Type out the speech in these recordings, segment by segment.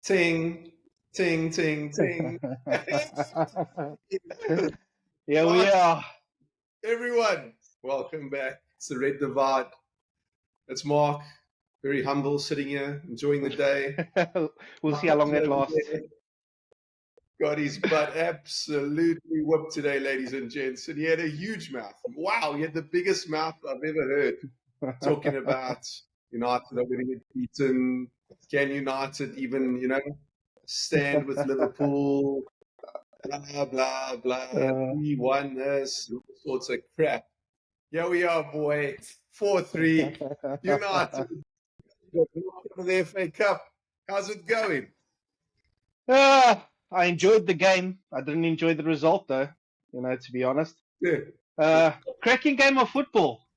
Ting, ting, ting, ting. Here we Right, are. everyone, welcome back. It's the Red Divide. It's Mark, very humble, sitting here, enjoying the day. We'll My see how long cousin that over lasts. there got his butt absolutely whooped today, ladies and gents. And he had a huge mouth. Wow, he had the biggest mouth I've ever heard. Talking about United are going to get beaten. Can United even, stand with Liverpool? Blah, blah, blah. Uh, We won this, all sorts of crap. Here we are, boy. 4-3. United. The FA Cup. How's it going? I enjoyed the game. I didn't enjoy the result, though, to be honest. Yeah. Cracking game of football.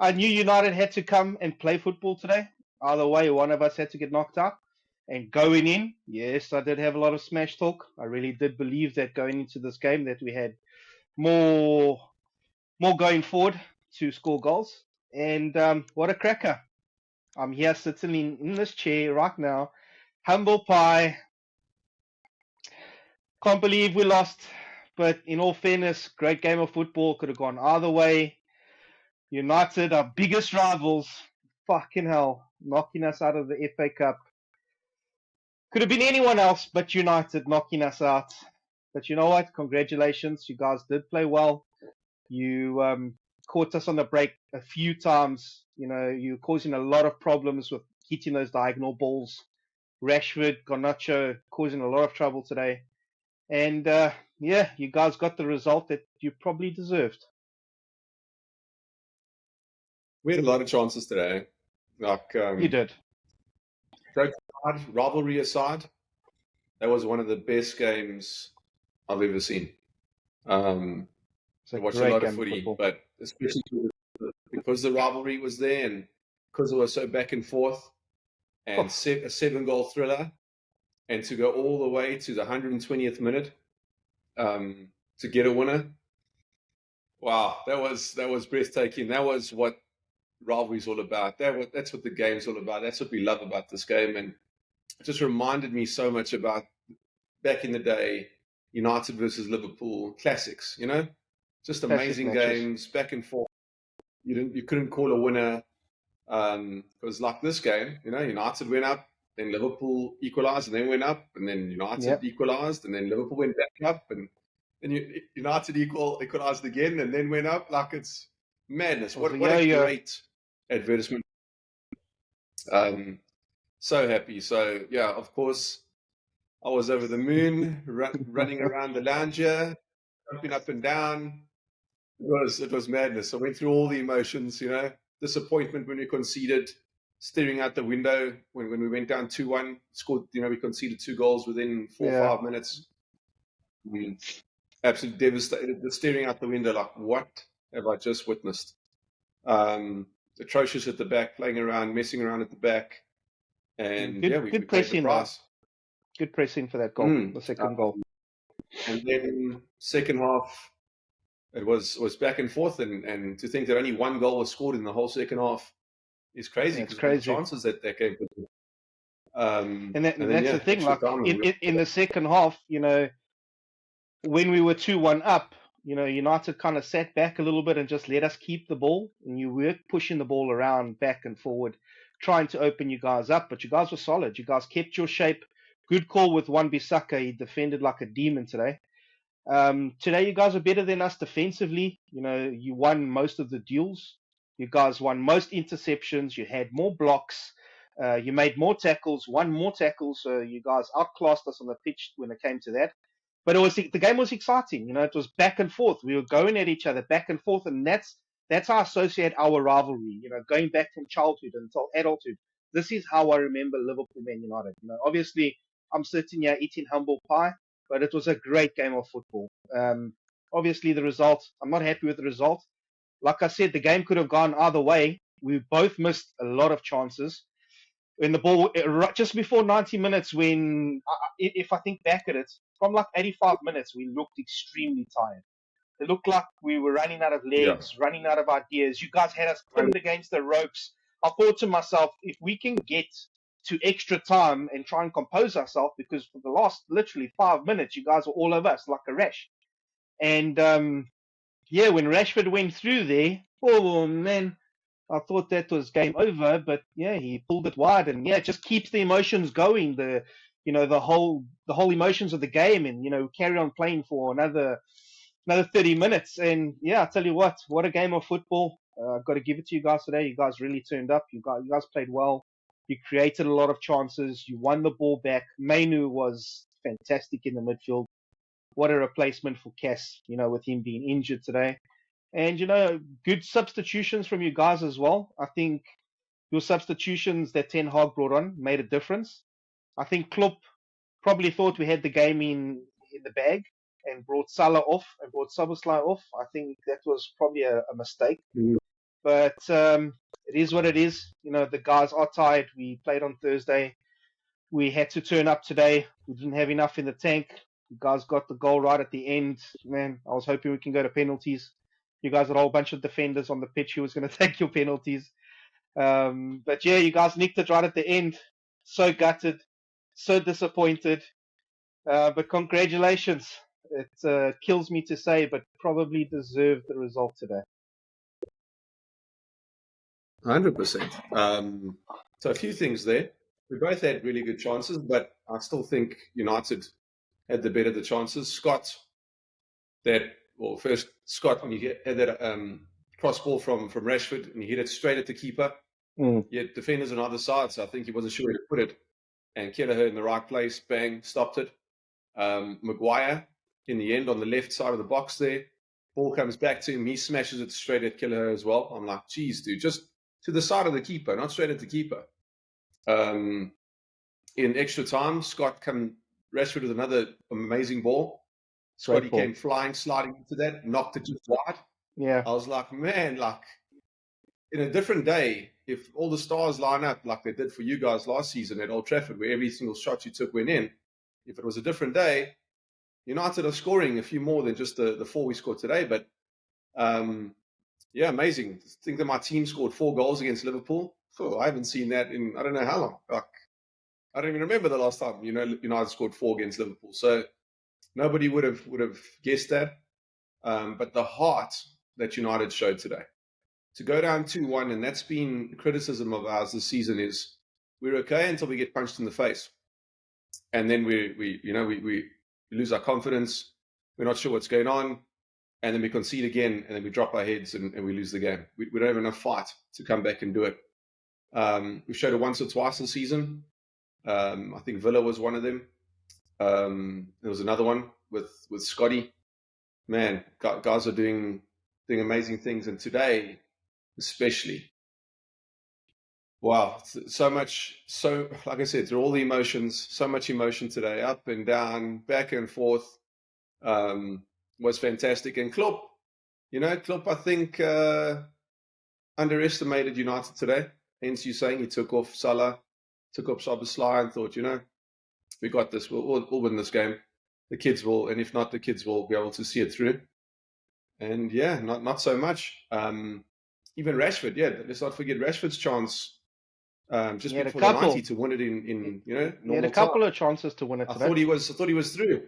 I knew United had to come and play football today. Either way, one of us had to get knocked out. And going in, yes, I did have a lot of smash talk. I really did believe that going into this game that we had more going forward to score goals. And what a cracker. I'm here sitting in this chair right now. Humble pie. Can't believe we lost. But in all fairness, great game of football. Could have gone either way. United, our biggest rivals, fucking hell, knocking us out of the FA Cup. Could have been anyone else but United knocking us out. But you know what? Congratulations. You guys did play well. You caught us on the break a few times. You're causing a lot of problems with hitting those diagonal balls. Rashford, Garnacho causing a lot of trouble today. And yeah, you guys got the result that you probably deserved. We had a lot of chances today. Like, You did. joke aside, rivalry aside, that was one of the best games I've ever seen. It's a I watched a great lot of game of footy, football. but especially because the rivalry was there and because it was so back and forth and Oh, a 7-goal thriller, and to go all the way to the 120th minute to get a winner. Wow, that was breathtaking. That was what rivalry is all about. That's what the game's all about. That's what we love about this game, and it just reminded me so much about back in the day, United versus Liverpool classics. Just classic amazing matches. games back and forth. You couldn't call a winner. It was like this game. United went up, then Liverpool equalised, and then went up, and then United Yep. equalised, and then Liverpool went back up, and then United equalised again, and then went up. Like, it's madness. It was What a yo-yo. great advertisement. So happy. So yeah, of course, I was over the moon, running around the lounge here, jumping up and down. It was madness. I went through all the emotions. Disappointment when we conceded, staring out the window when we went down 2-1, scored. We conceded 2 goals within 4 or Yeah. 5 minutes. Absolutely devastated. Just staring out the window, like, what have I just witnessed? Atrocious at the back, playing around, messing around at the back, and Good, yeah, we good paid the pressing though. price. Good pressing for that goal, the second goal. And then second half, it was back and forth, and to think that only 1 goal was scored in the whole second half is crazy, That's because of the crazy. chances that game put in. And that's the thing. extra Like time. in the second half, when we were 2-1 up, United kind of sat back a little bit and just let us keep the ball. And you were pushing the ball around back and forward, trying to open you guys up. But you guys were solid. You guys kept your shape. Good call with Wan-Bissaka. He defended like a demon today. Today, you guys are better than us defensively. You won most of the duels. You guys won most interceptions. You had more blocks. You made more tackles, won more tackles. So you guys outclassed us on the pitch when it came to that. But the game was exciting. It was back and forth. We were going at each other back and forth, and that's how I associate our rivalry. Going back from childhood until adulthood. This is how I remember Liverpool Man United. Obviously, I'm sitting here eating humble pie, but it was a great game of football. Obviously, the result, I'm not happy with the result. Like I said, the game could have gone either way. We both missed a lot of chances. When the ball, just before 90 minutes, if I think back at it, from like 85 minutes, we looked extremely tired. It looked like we were running out of legs, running out of ideas. You guys had us pinned against the ropes. I thought to myself, if we can get to extra time and try and compose ourselves, because for the last literally 5 minutes, you guys were all over us like a rash. And yeah, when Rashford went through there, oh man, I thought that was game over. But yeah, he pulled it wide, and yeah, it just keeps the emotions going. The whole emotions of the game, and carry on playing for another 30 minutes. And yeah, I tell you what a game of football. I've got to give it to you guys today. You guys really turned up. You guys played well. You created a lot of chances. You won the ball back. Mainu was fantastic in the midfield. What a replacement for Cass, with him being injured today. And, good substitutions from you guys as well. I think your substitutions that Ten Hag brought on made a difference. I think Klopp probably thought we had the game in the bag and brought Salah off and brought Szoboszlai off. I think that was probably a mistake. But it is what it is. The guys are tired. We played on Thursday. We had to turn up today. We didn't have enough in the tank. You guys got the goal right at the end. Man, I was hoping we can go to penalties. You guys had a whole bunch of defenders on the pitch who was going to take your penalties. But yeah, you guys nicked it right at the end. So gutted, so disappointed. But congratulations. It kills me to say, but probably deserved the result today. 100%. So a few things there. We both had really good chances, but I still think United had the better the chances. Scott, when you had that cross ball from Rashford and he hit it straight at the keeper. Yet defenders on either side, so I think he wasn't sure where to put it. And Kelleher in the right place, bang, stopped it. Maguire in the end on the left side of the box there. Ball comes back to him. He smashes it straight at Kelleher as well. I'm like, geez, dude, just to the side of the keeper, not straight at the keeper. In extra time, Rashford with another amazing ball. Scotty came flying, sliding into that, knocked it just wide. Yeah. I was like, man, in a different day, if all the stars line up like they did for you guys last season at Old Trafford, where every single shot you took went in, if it was a different day, United are scoring a few more than just the 4 we scored today. But yeah, amazing. I think that my team scored 4 goals against Liverpool. I haven't seen that in I don't know how long. I don't even remember the last time United scored 4 against Liverpool. So nobody would have guessed that. But the heart that United showed today, to go down 2-1, and that's been criticism of ours this season, is we're okay until we get punched in the face, and then we lose our confidence. We're not sure what's going on, and then we concede again, and then we drop our heads and we lose the game. We don't have enough fight to come back and do it. We've showed it once or twice this season. I think Villa was one of them. There was another one with Scotty. Man, guys are doing amazing things, and today especially, wow, so much. So like I said, through all the emotions, so much emotion today, up and down, back and forth, was fantastic. And Klopp, I think underestimated United today. Hence you saying he took off Salah, took off Szoboszlai, and thought, we got this. We'll win this game. The kids will, and if not, the kids will be able to see it through. And yeah, not so much. Even Rashford, let's not forget Rashford's chance just before the 90 to win it in normal time. He had a couple of chances to win it today. I thought he was through.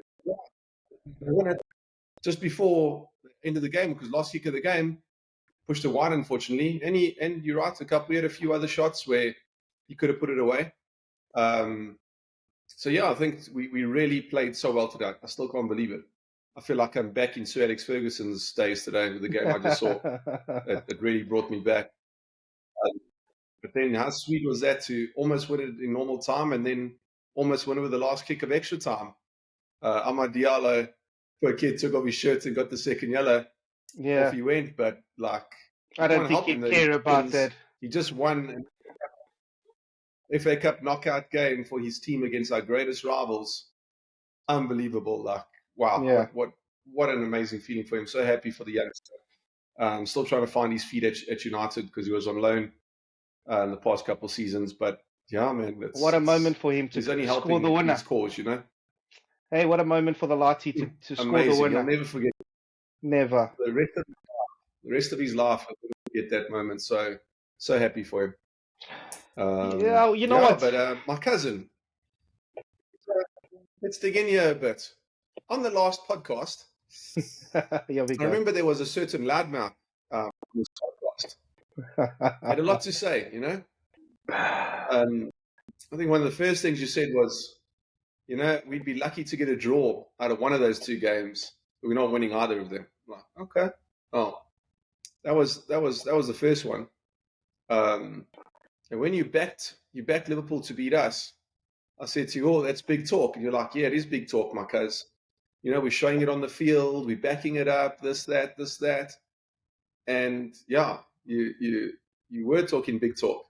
Just before the end of the game, because last kick of the game pushed it wide, unfortunately. And you're right, he had a few other shots where he could have put it away. So yeah, I think we really played so well today. I still can't believe it. I feel like I'm back in Sir Alex Ferguson's days today with the game I just saw. It really brought me back. But then how sweet was that to almost win it in normal time and then almost win it with the last kick of extra time. Amad Diallo, poor kid, took off his shirt and got the second yellow. Yeah. Off he went, but I don't think he'd care about that. He just won an FA Cup knockout game for his team against our greatest rivals. Unbelievable. Wow. Yeah. What an amazing feeling for him. So happy for the youngster. Still trying to find his feet at United because he was on loan in the past couple of seasons. But yeah, man. What a moment for him to score the winner. His cause, Hey, what a moment for the Lati to score the winner. I'll never forget. Never. The rest of his life, I'll never forget that moment. So happy for him. Yeah, you know what? But my cousin, let's dig in here a bit. On the last podcast, Here we I go. remember there was a certain loudmouth on this podcast. Had a lot to say, you know. I think one of the first things you said was, you know, we'd be lucky to get a draw out of one of those two games. But we're not winning either of them. I'm like, okay. Oh, that was the first one. And when you backed Liverpool to beat us, I said to you, "Oh, that's big talk." And you're like, "Yeah, it is big talk, my cuz. You know, we're showing it on the field, we're backing it up, this, that." And yeah, you were talking big talk.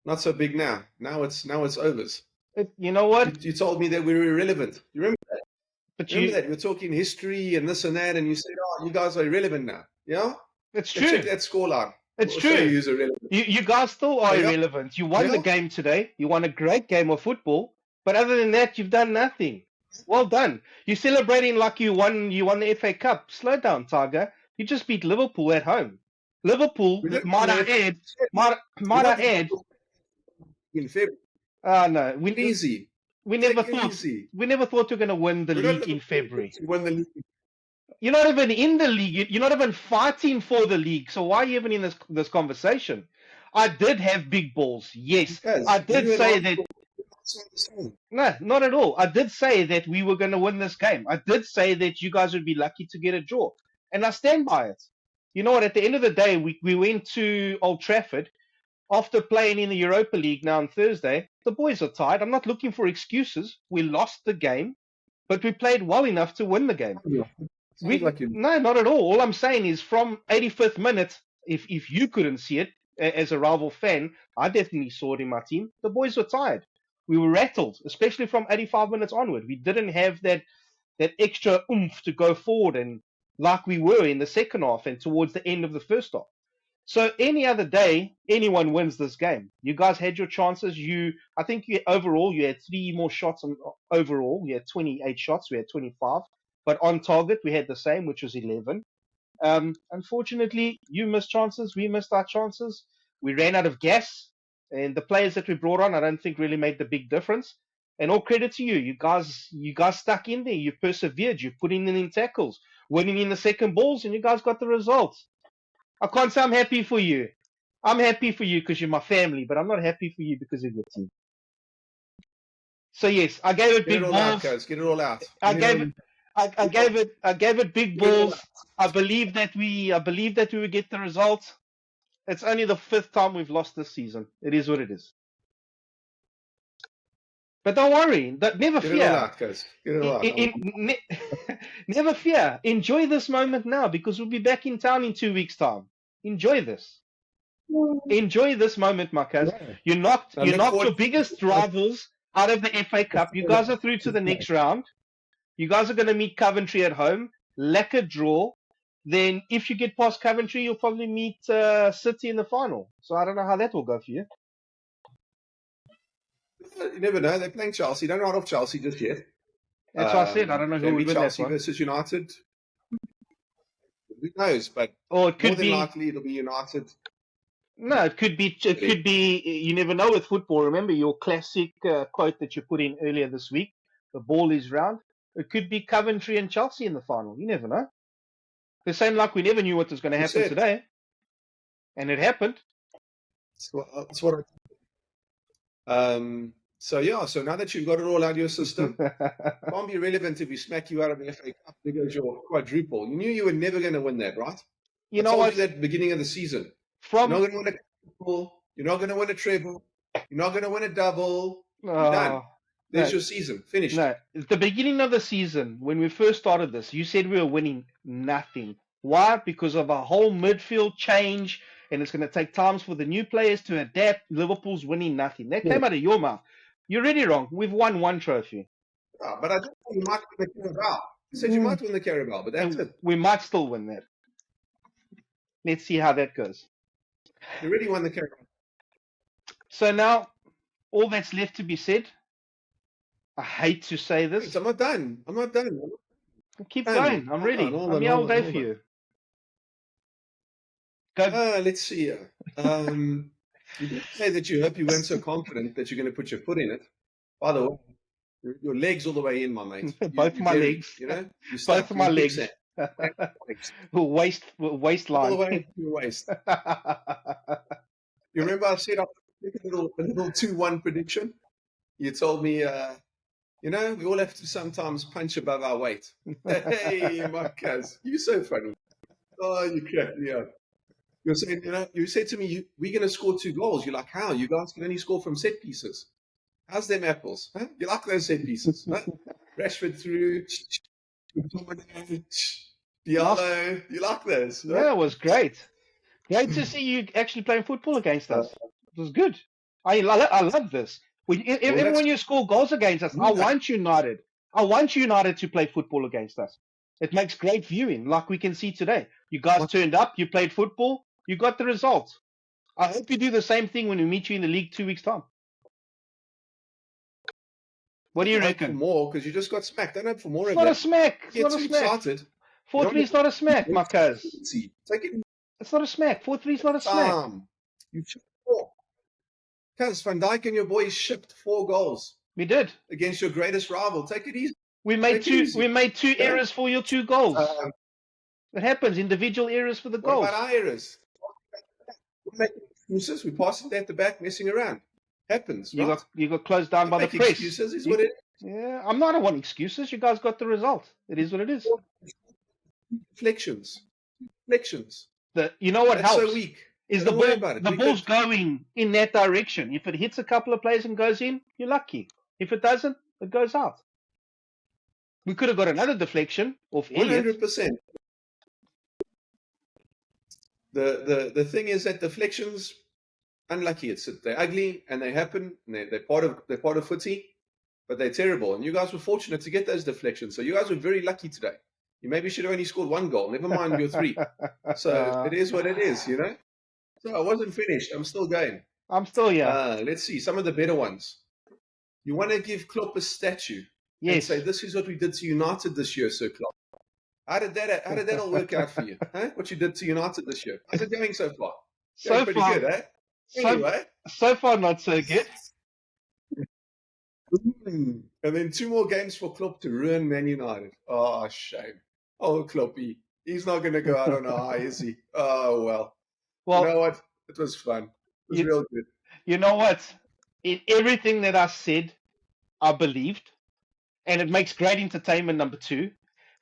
Not so big now. Now it's overs. You know what? You told me that we were irrelevant. You remember that? But Remember that? You were talking history and this and that, and you said, "Oh, you guys are irrelevant now." Yeah? it's Let's check true. that scoreline. It's We'll show you true. who's irrelevant. You guys still are Yeah. irrelevant. You won the Yeah. game today. You won a great game of football. But other than that, you've done nothing. Well done. You're celebrating like you won the FA Cup. Slow down, Tiger. You just beat Liverpool at home. Liverpool, We did might I add, in February. no, Easy. we Take never it thought easy. we never thought we were going to win the We're not league in February. We won the league. You're not even in the league. You're not even fighting for the league. So why are you even in this conversation? I did have big balls. Yes, Because I did you and say I- that. It's not the same. No, not at all. I did say that we were going to win this game. I did say that you guys would be lucky to get a draw. And I stand by it. You know what? At the end of the day, we went to Old Trafford after playing in the Europa League now on Thursday. The boys are tired. I'm not looking for excuses. We lost the game, but we played well enough to win the game. Sounds like you. No, not at all. All I'm saying is from 85th minute, if you couldn't see it as a rival fan, I definitely saw it in my team. The boys were tired. We were rattled, especially from 85 minutes onward. We didn't have that extra oomph to go forward and like we were in the second half and towards the end of the first half. So any other day, anyone wins this game. You guys had your chances. I think overall you had 3 more shots. Overall, you had 28 shots. We had 25. But on target, we had the same, which was 11. Unfortunately, you missed chances. We missed our chances. We ran out of gas. And the players that we brought on, I don't think really made the big difference. And all credit to you. You guys stuck in there. You persevered. You put in tackles, winning in the second balls, and you guys got the results. I can't say I'm happy for you. I'm happy for you because you're my family, but I'm not happy for you because of your team. So yes, I gave it Get big it all balls. out, guys. Get it all out. I gave it big balls. I believe that we would get the result. It's only the 5th time we've lost this season. It is what it is. But don't worry. Never Get fear. it all out, guys. Get it all out. Never fear. Enjoy this moment now because we'll be back in town in 2 weeks' time. Enjoy this. Enjoy this moment, my cuz. You knocked your biggest rivals out of the FA Cup. You guys are through to the next round. You guys are going to meet Coventry at home. Lack a draw. Then if you get past Coventry, you'll probably meet City in the final. So I don't know how that will go for you. You never know. They're playing Chelsea. Don't write off Chelsea just yet. That's what I said. I don't know who would win Chelsea that one. versus United. Who knows? But Or it could more than be. likely it'll be United. No, it could be. It could be. You never know with football. Remember your classic quote that you put in earlier this week. The ball is round. It could be Coventry and Chelsea in the final. You never know. The same like we never knew what was going to happen today, and it happened. That's what I. So yeah. So now that you've got it all out of your system, it can't be relevant if we smack you out of the FA Cup. There goes your quadruple. You knew you were never going to win that, right? You I know told what? you that at the beginning of the season. From You're not going to win a quadruple. You're not going to win a treble. You're not going to win a double. You're done. There's your season. Finished. No, at the beginning of the season, when we first started this, you said we were winning nothing. Why? Because of a whole midfield change, and it's going to take time for the new players to adapt. Liverpool's winning nothing. That came out of your mouth. You're really wrong. We've won 1 trophy. But I think you might win the Carabao. You said you might win the Carabao, but that's it. We might still win that. Let's see how that goes. You already won the Carabao. So now, all that's left to be said. I hate to say this. I'm not done. Keep going. I'm ready. I'm here all day for you. Go. Let's see here. You did say that you hope you weren't so confident that you're going to put your foot in it. By the way, your legs all the way in, my mate. Both You're my buried, legs. you know? You're Both stuck. You're my in legs. quicksand. All the Waistline. way to your waist. You remember I said I'll make a little 2-1 prediction? You told me, we all have to sometimes punch above our weight. Hey, Marcus, you're so funny. Oh, you cracked me up. You're saying, you said to me, we're going to score 2 goals. You're like, how? You guys can only score from set pieces. How's them apples? Huh? You like those set pieces? Huh? Rashford through, Diallo. You like those? Huh? Yeah, it was great. Great to see you actually playing football against us. It was good. I love this. Even when you score goals against us, I want United. I want United to play football against us. It makes great viewing, like we can see today. You guys turned up, you played football, you got the result. I hope you do the same thing when we meet you in the league 2 weeks' time. What do you reckon? Hope for more because you just got smacked. Don't hope for more. It's not a smack. It's not a smack. Excited. 4-3 is not a smack, my cuz. Take it. It's not a smack. 4-3 is not a smack. You shipped 4. Cuz Van Dijk and your boys shipped 4 goals. We did. Against your greatest rival. Take it easy. We made two errors for your 2 goals. It happens. Individual errors for the goals. What about our errors? We're making excuses. We're passing that at the back, messing around. Happens. You got closed down by the press. Excuses is what it is. Yeah, I'm not wanting excuses. You guys got the result. It is what it is. Deflections. You know what That's helps? So weak. Is the ball's going in that direction. If it hits a couple of players and goes in, you're lucky. If it doesn't, it goes out. We could have got another deflection off Elliot. 100%. The thing is that deflections, unlucky. They're ugly and they happen. And they're part of footy, but they're terrible. And you guys were fortunate to get those deflections. So you guys were very lucky today. You maybe should have only scored 1 goal. Never mind your 3. So it is what it is, So I wasn't finished. I'm still going. I'm still here. Let's see some of the better ones. You want to give Klopp a statue? Yes. And say this is what we did to United this year, Sir Klopp. How did that all work out for you? Huh? What you did to United this year? How's it going so far? Going pretty good, eh? Anyway. So far not so good. And then 2 more games for Klopp to ruin Man United. Oh, shame. Oh, Kloppy. He's not going to go out on a high, is he? Oh, well. You know what? It was fun. It was real good. You know what? In everything that I said, I believed. And it makes great entertainment, number 2.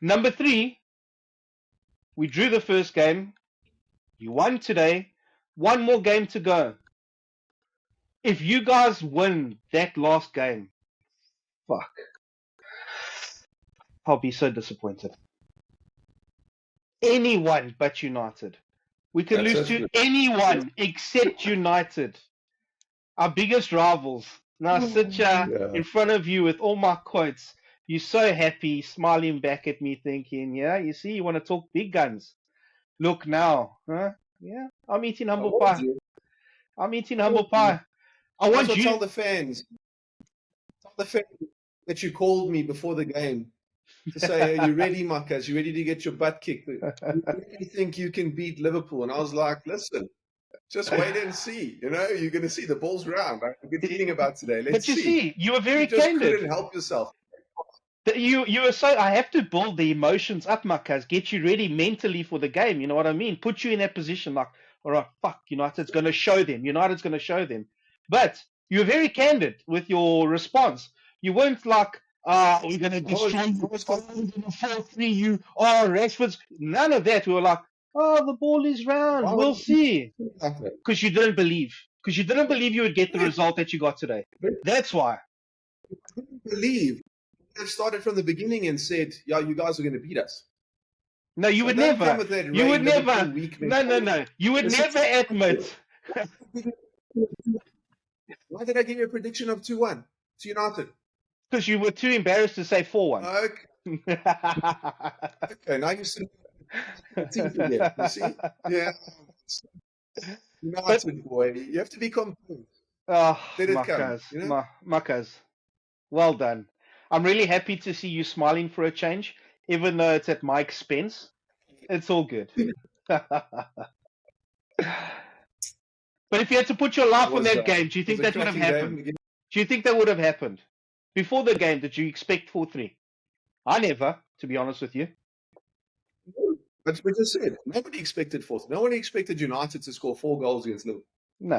Number 3, we drew the first game. You won today. 1 more game to go. If you guys win that last game, fuck. I'll be so disappointed. Anyone but United. We can lose to anyone except United. Our biggest rivals. Now I sit here in front of you with all my quotes. You're so happy, smiling back at me thinking, yeah, you see, you want to talk big guns. Look now. Huh? Yeah, I'm eating humble pie. I'm eating humble pie. I want you... Tell the fans that you called me before the game to say, are you ready, Marcus? You ready to get your butt kicked? You really think you can beat Liverpool? And I was like, listen, just wait and see. You're going to see the ball's round. I have a good feeling about today. Let's see. But you see, you were very candid. You just couldn't help yourself. You were so... I have to build the emotions up, Marcus. Get you ready mentally for the game. You know what I mean? Put you in that position like, all right, fuck, United's going to show them. United's going to show them. But you were very candid with your response. You weren't like, we're going to destroy you. We're going to 4-3 you. Oh, Rashford's... None of that. We were like, oh, the ball is round. We'll see. Because you didn't believe. Because you didn't believe you would get the result that you got today. That's why. I didn't believe. I started from the beginning and said, yeah, you guys are going to beat us. No, you would never. You would never. No. You would never admit. Why did I give you a prediction of 2-1 to United? Because you were too embarrassed to say 4-1. Okay. Okay, now you're sitting again. You see? Yeah. United, boy. You have to be composed. Oh, Marcus. Well done. I'm really happy to see you smiling for a change, even though it's at my expense. It's all good. But if you had to put your life on was that game, do you it was think a that would have cracking happened? game. Do you think that would have happened? Before the game, did you expect 4-3? I never, to be honest with you. But we just said nobody expected fourth. Nobody expected United to score 4 goals against Liverpool. No.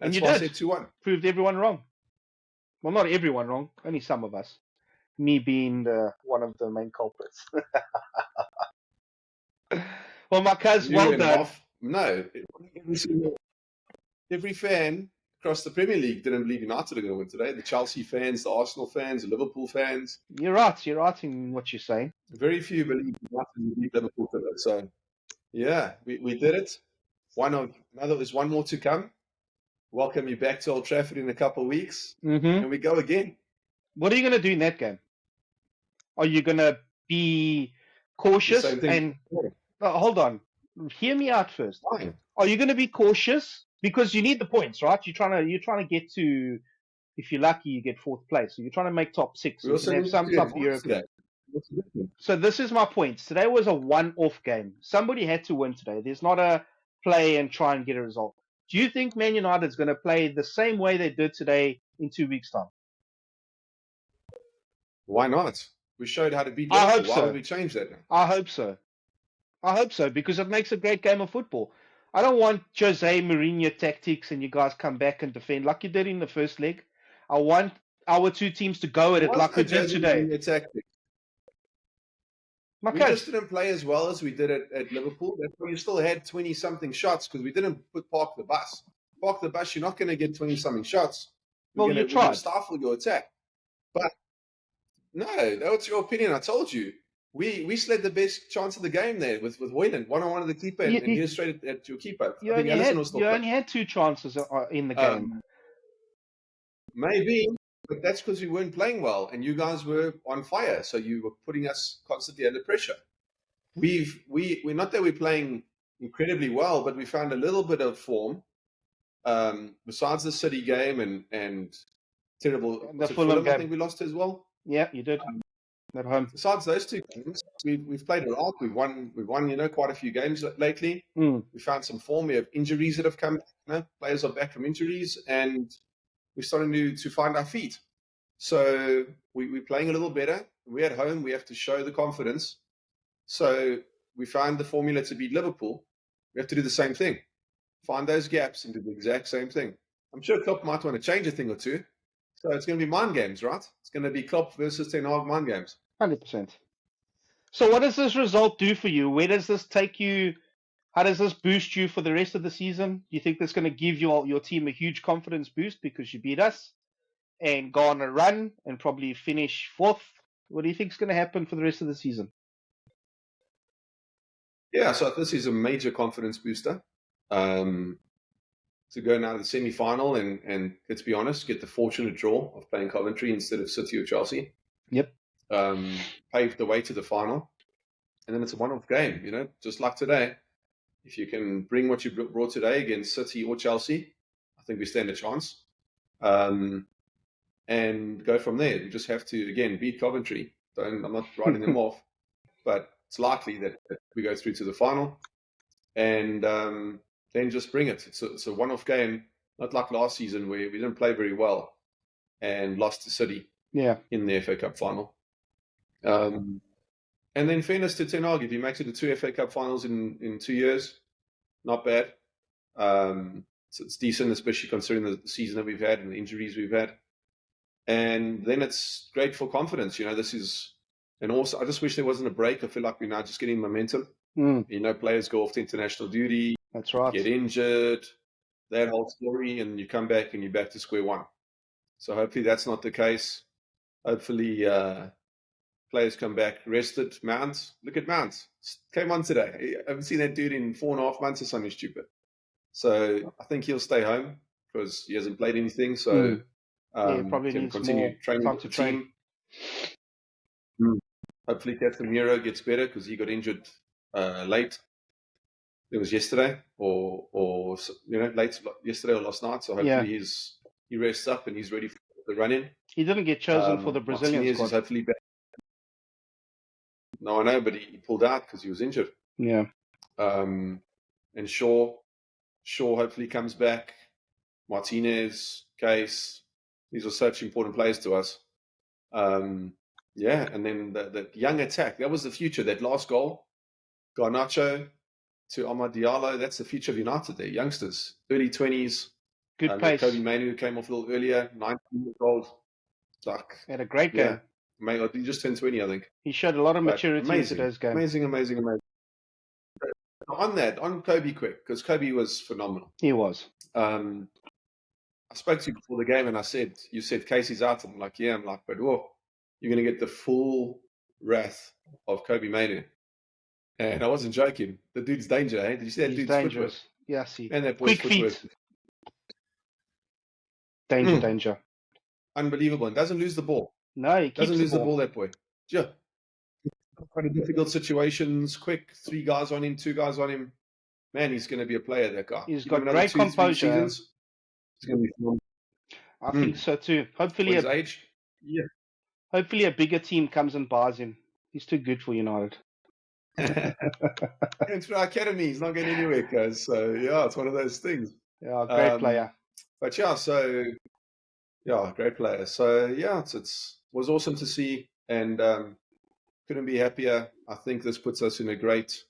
And That's you why I did. said 2-1. Proved everyone wrong. Well, not everyone wrong, only some of us. Me being one of the main culprits. Well, my cuz, You well and done. no. Every fan across the Premier League didn't believe United were going to win today. The Chelsea fans, the Arsenal fans, the Liverpool fans. You're right in what you're saying. Very few believe United will beat Liverpool today. So, yeah, we did it. There's one more to come. Welcome you back to Old Trafford in a couple of weeks. Mm-hmm. And we go again. What are you going to do in that game? Are you going to be cautious The same thing. and hold on, hear me out first. Fine. Are you going to be cautious because you need the points, right? You're trying to get to, if you're lucky, you get fourth place. So you're trying to make top 6. We You also can have need some to type of advance Europe. today. So this is my point. Today was a one-off game. Somebody had to win today. There's not a play and try and get a result. Do you think Man United is going to play the same way they did today in 2 weeks' time? Why not? We showed how to beat I Liverpool. hope Why so. would we change that now? I hope so. I hope so because it makes a great game of football. I don't want Jose Mourinho tactics and you guys come back and defend like you did in the first leg. I want our two teams to go at it like we did today. We just didn't play as well as we did at Liverpool. That's why you still had 20-something shots because we didn't park the bus. Park the bus, you're not going to get 20-something shots. We're going to stifle your attack. But no, that's your opinion. I told you. We still had the best chance of the game there with Hoyland, one-on-one of the keeper, and here's straight at your keeper. You only had 2 chances in the game. Maybe, but that's because we weren't playing well, and you guys were on fire, so you were putting us constantly under pressure. We're not that we're playing incredibly well, but we found a little bit of form. Besides the City game and terrible the Fulham game, I think we lost as well. Yeah, you did. At home. Besides those 2 games, we've played a lot. We've won, quite a few games lately. We found some form. We have injuries that have come. Players are back from injuries, and we're starting to find our feet. So we're playing a little better. We're at home. We have to show the confidence. So we found the formula to beat Liverpool. We have to do the same thing. Find those gaps and do the exact same thing. I'm sure Klopp might want to change a thing or two. So it's going to be mind games, right? It's going to be Klopp versus Ten Hag mind games. 100%. So what does this result do for you? Where does this take you? How does this boost you for the rest of the season? Do you think that's going to give your team a huge confidence boost because you beat us and go on a run and probably finish 4th? What do you think is going to happen for the rest of the season? Yeah, so this is a major confidence booster. To go now to the semi-final and let's be honest, get the fortunate draw of playing Coventry instead of City or Chelsea. Yep. Paved the way to the final. And then it's a one-off game, just like today. If you can bring what you brought today against City or Chelsea, I think we stand a chance. And go from there. We just have to, again, beat Coventry. I'm not writing them off, but it's likely that we go through to the final. And then just bring it. It's a one-off game, not like last season where we didn't play very well and lost to City in the FA Cup final. And then fairness to Ten Hag, if he makes it to 2 FA Cup finals in 2 years, not bad. So it's decent, especially considering the season that we've had and the injuries we've had. And then it's great for confidence. This is, and also I just wish there wasn't a break. I feel like we're now just getting momentum. Players go off to international duty. That's right. Get injured, that whole story, and you come back and you're back to square one. So hopefully that's not the case. Hopefully players come back rested. Mount, look at Mount. Came on today. I haven't seen that dude in 4.5 months or something stupid. So I think he'll stay home because he hasn't played anything. So probably can needs continue more training time with to the train. team. Hopefully Casemiro gets better because he got injured late. It was yesterday or late yesterday or last night. So hopefully he rests up and he's ready for the run-in. He didn't get chosen for the Brazilian squad. Is hopefully back. No, I know, but he pulled out because he was injured. Yeah. And Shaw Shaw hopefully comes back. Martinez, Case. These are such important players to us. Yeah, and then the young attack. That was the future. That last goal, Garnacho to Amad Diallo. That's the future of United. There, youngsters, early 20s. Good That pace. Kobe Mainoo came off a little earlier, 19 years old. Like, Had a great game. Yeah, he just turned 20, I think. He showed a lot of maturity in today's game. Amazing. On Kobe quick, because Kobe was phenomenal. He was. I spoke to you before the game and you said Casey's out. I'm like, yeah. I'm like, but whoa, you're going to get the full wrath of Kobe Mainoo. And I wasn't joking. The dude's danger, eh? Did you see that dude's dangerous. footwork? Yeah, see. And that boy's quick feet. Footwork. Danger. Unbelievable. And doesn't lose the ball. No, he doesn't lose the ball, that boy. Yeah. Quite difficult situations, quick, 3 guys on him, 2 guys on him. Man, he's going to be a player, that guy. He's got great composure. He's going to be fun. I think so too. Hopefully, his age. Yeah. Hopefully, a bigger team comes and buys him. He's too good for United. And through our academy, he's not getting anywhere, guys. So yeah, it's one of those things. Yeah, great player. But yeah, great player. So yeah, it was awesome to see, and couldn't be happier. I think this puts us in a great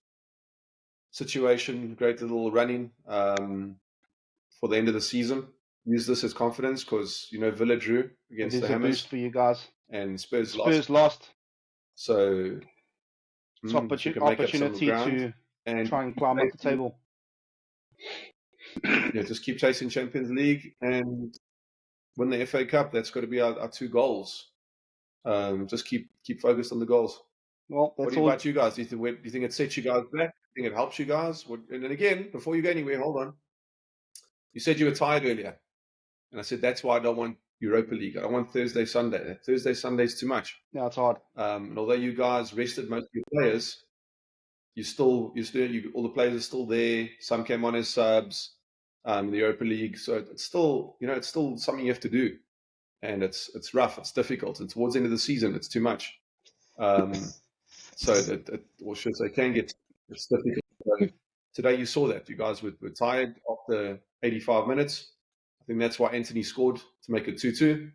situation, great little running for the end of the season. Use this as confidence, because Villa drew against the Hammers. Boost for you guys. And Spurs lost. So it's opportunity to try and climb up the table. Yeah, just keep chasing Champions League and win the FA Cup. That's got to be our 2 goals. Just keep focused on the goals. Well, what about you guys? Do you think it sets you guys back? Do you think it helps you guys? And then again, before you go anywhere, hold on. You said you were tired earlier. And I said, that's why I don't want Europa League. I don't want Thursday, Sunday. Thursday, Sunday is too much. No, it's hard. And although you guys rested most of your players, all the players are still there. Some came on as subs in the Europa League. So it's still, it's still something you have to do. And it's rough. It's difficult. And towards the end of the season, it's too much. So it can get difficult. So today you saw that. You guys were tired after 85 minutes. I think that's why Anthony scored to make it 2-2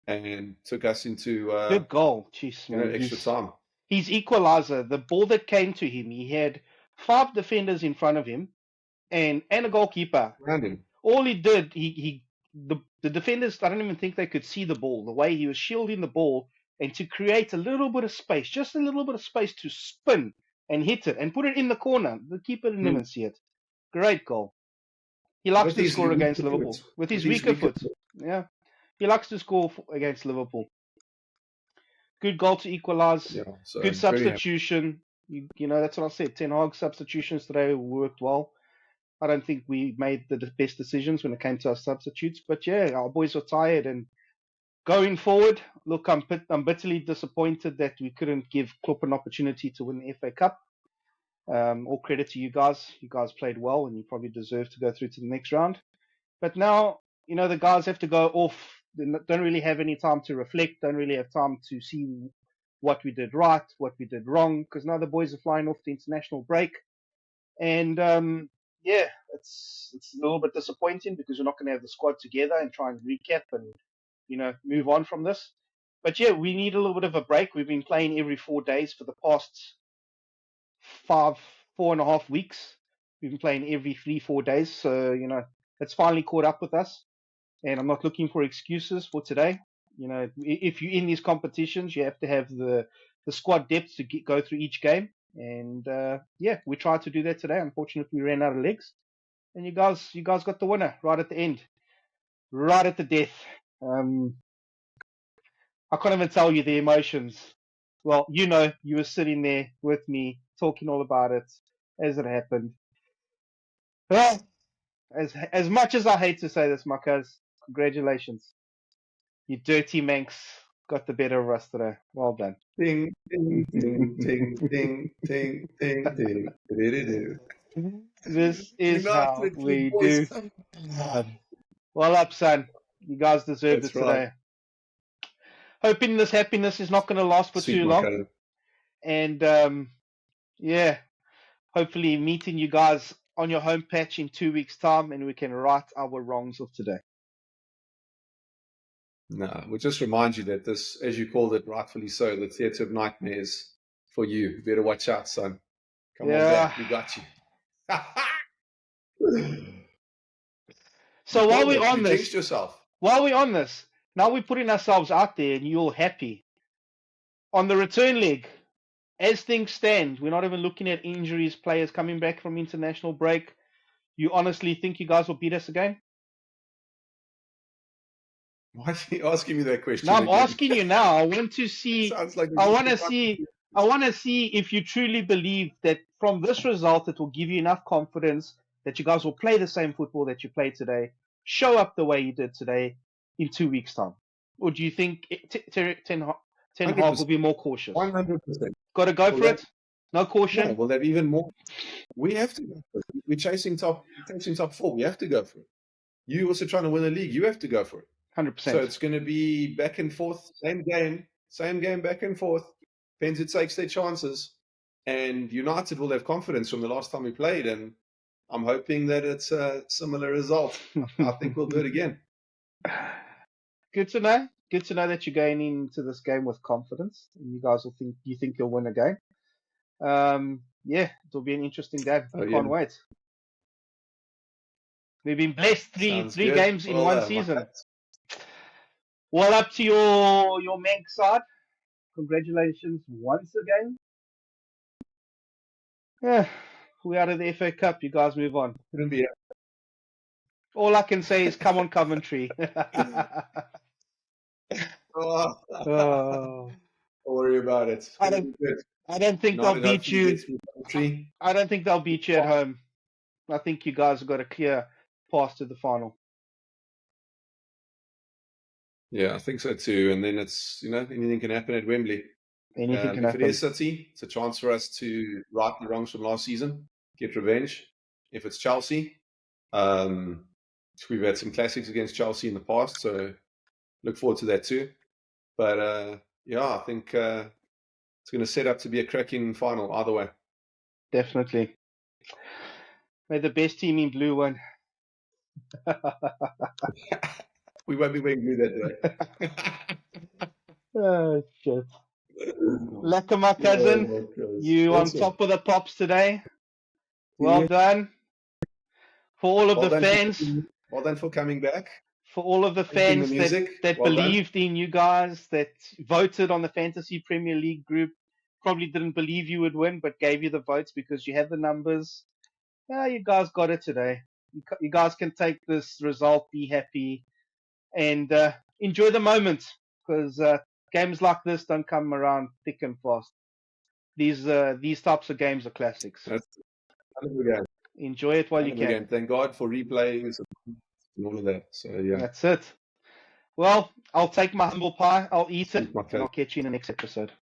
and took us into good goal. Jeez, man. Extra time. His equalizer, the ball that came to him, he had 5 defenders in front of him and a goalkeeper. Around him. All he did, the defenders, I don't even think they could see the ball, the way he was shielding the ball, and to create a little bit of space, just a little bit of space to spin and hit it and put it in the corner. The keeper didn't even see it. Great goal. He likes to score against Liverpool. With his weaker foot. Yeah. He likes to score against Liverpool. Good goal to equalise. Yeah, good substitution. That's what I said. Ten Hag substitutions today worked well. I don't think we made the best decisions when it came to our substitutes. But yeah, our boys are tired. And going forward, look, I'm bitterly disappointed that we couldn't give Klopp an opportunity to win the FA Cup. All credit to you guys. You guys played well and you probably deserve to go through to the next round. But now, the guys have to go off. They don't really have any time to reflect. Don't really have time to see what we did right, what we did wrong. Because now the boys are flying off the international break. And it's a little bit disappointing because we're not going to have the squad together and try and recap and, move on from this. But yeah, we need a little bit of a break. We've been playing every 4 days for the past 4.5 weeks. We've been playing every 3-4 days. So, it's finally caught up with us. And I'm not looking for excuses for today. If you're in these competitions, you have to have the squad depth to go through each game. And we tried to do that today. Unfortunately, we ran out of legs. And you guys got the winner right at the end, right at the death. I can't even tell you the emotions. Well, you were sitting there with me, talking all about it as it happened. Well, as much as I hate to say this, Marcus, congratulations. You dirty Manx got the better of us today. Well done. Ding, ding, ding, ding, ding, ding, ding, ding. This is how we do. Well up, son. You guys deserved it today. Hoping this happiness is not going to last for too long. And, hopefully meeting you guys on your home patch in 2 weeks' time, and we can right our wrongs of today. No, we'll just remind you that this, as you called it, rightfully so, the theatre of nightmares for you. You better watch out, son. Come on back. We got you. So you while called we're it. on You this, jinxed yourself. while we're on this, now we're putting ourselves out there, and you're happy. On the return leg, as things stand, we're not even looking at injuries, players coming back from international break. You honestly think you guys will beat us again? Why are you asking me that question? No, I'm again? asking you now. I want to see. Sounds like I want to see. I want to see if you truly believe that from this result, it will give you enough confidence that you guys will play the same football that you played today, show up the way you did today in 2 weeks' time, or do you think Ten Hag will be more cautious? 100%. Got to go for it. No caution. No, we'll have even more. We have to go for it. We're chasing top 4. We have to go for it. You also trying to win the league. You have to go for it. 100%. So it's going to be back and forth, same game, back and forth. Depends who takes their chances. And United will have confidence from the last time we played. And I'm hoping that it's a similar result. I think we'll do it again. Good to know. Good to know that you're going into this game with confidence, and you guys will think you'll win a game. Yeah, it'll be an interesting game. Can't wait. We've been blessed three games in one season. Well, up to your Manx side. Congratulations once again. Yeah, we're out of the FA Cup. You guys move on. All I can say is come on, Coventry. Don't worry about it. I don't think they'll beat you. I don't think they'll beat you at home. I think you guys have got a clear path to the final. Yeah, I think so too. And then it's, anything can happen at Wembley. Anything can happen. If it is City, it's a chance for us to right the wrongs from last season, get revenge. If it's Chelsea, we've had some classics against Chelsea in the past, so look forward to that too. But I think it's going to set up to be a cracking final either way. Definitely. May the best team in blue win. We won't be wearing blue that day. Oh, shit. Lekker, my cousin. You on top of the pops today. Well done. For all of the fans. Well done for coming back. For all of the fans that believed in you guys, that voted on the Fantasy Premier League group, probably didn't believe you would win, but gave you the votes because you have the numbers. Yeah, you guys got it today. You guys can take this result, be happy, and enjoy the moment, because games like this don't come around thick and fast. These types of games are classics. That's another game. Enjoy it while you can. Game. Thank God for replays and all of that. So yeah, that's it. Well, I'll take my humble pie. I'll eat it, and I'll catch you in the next episode.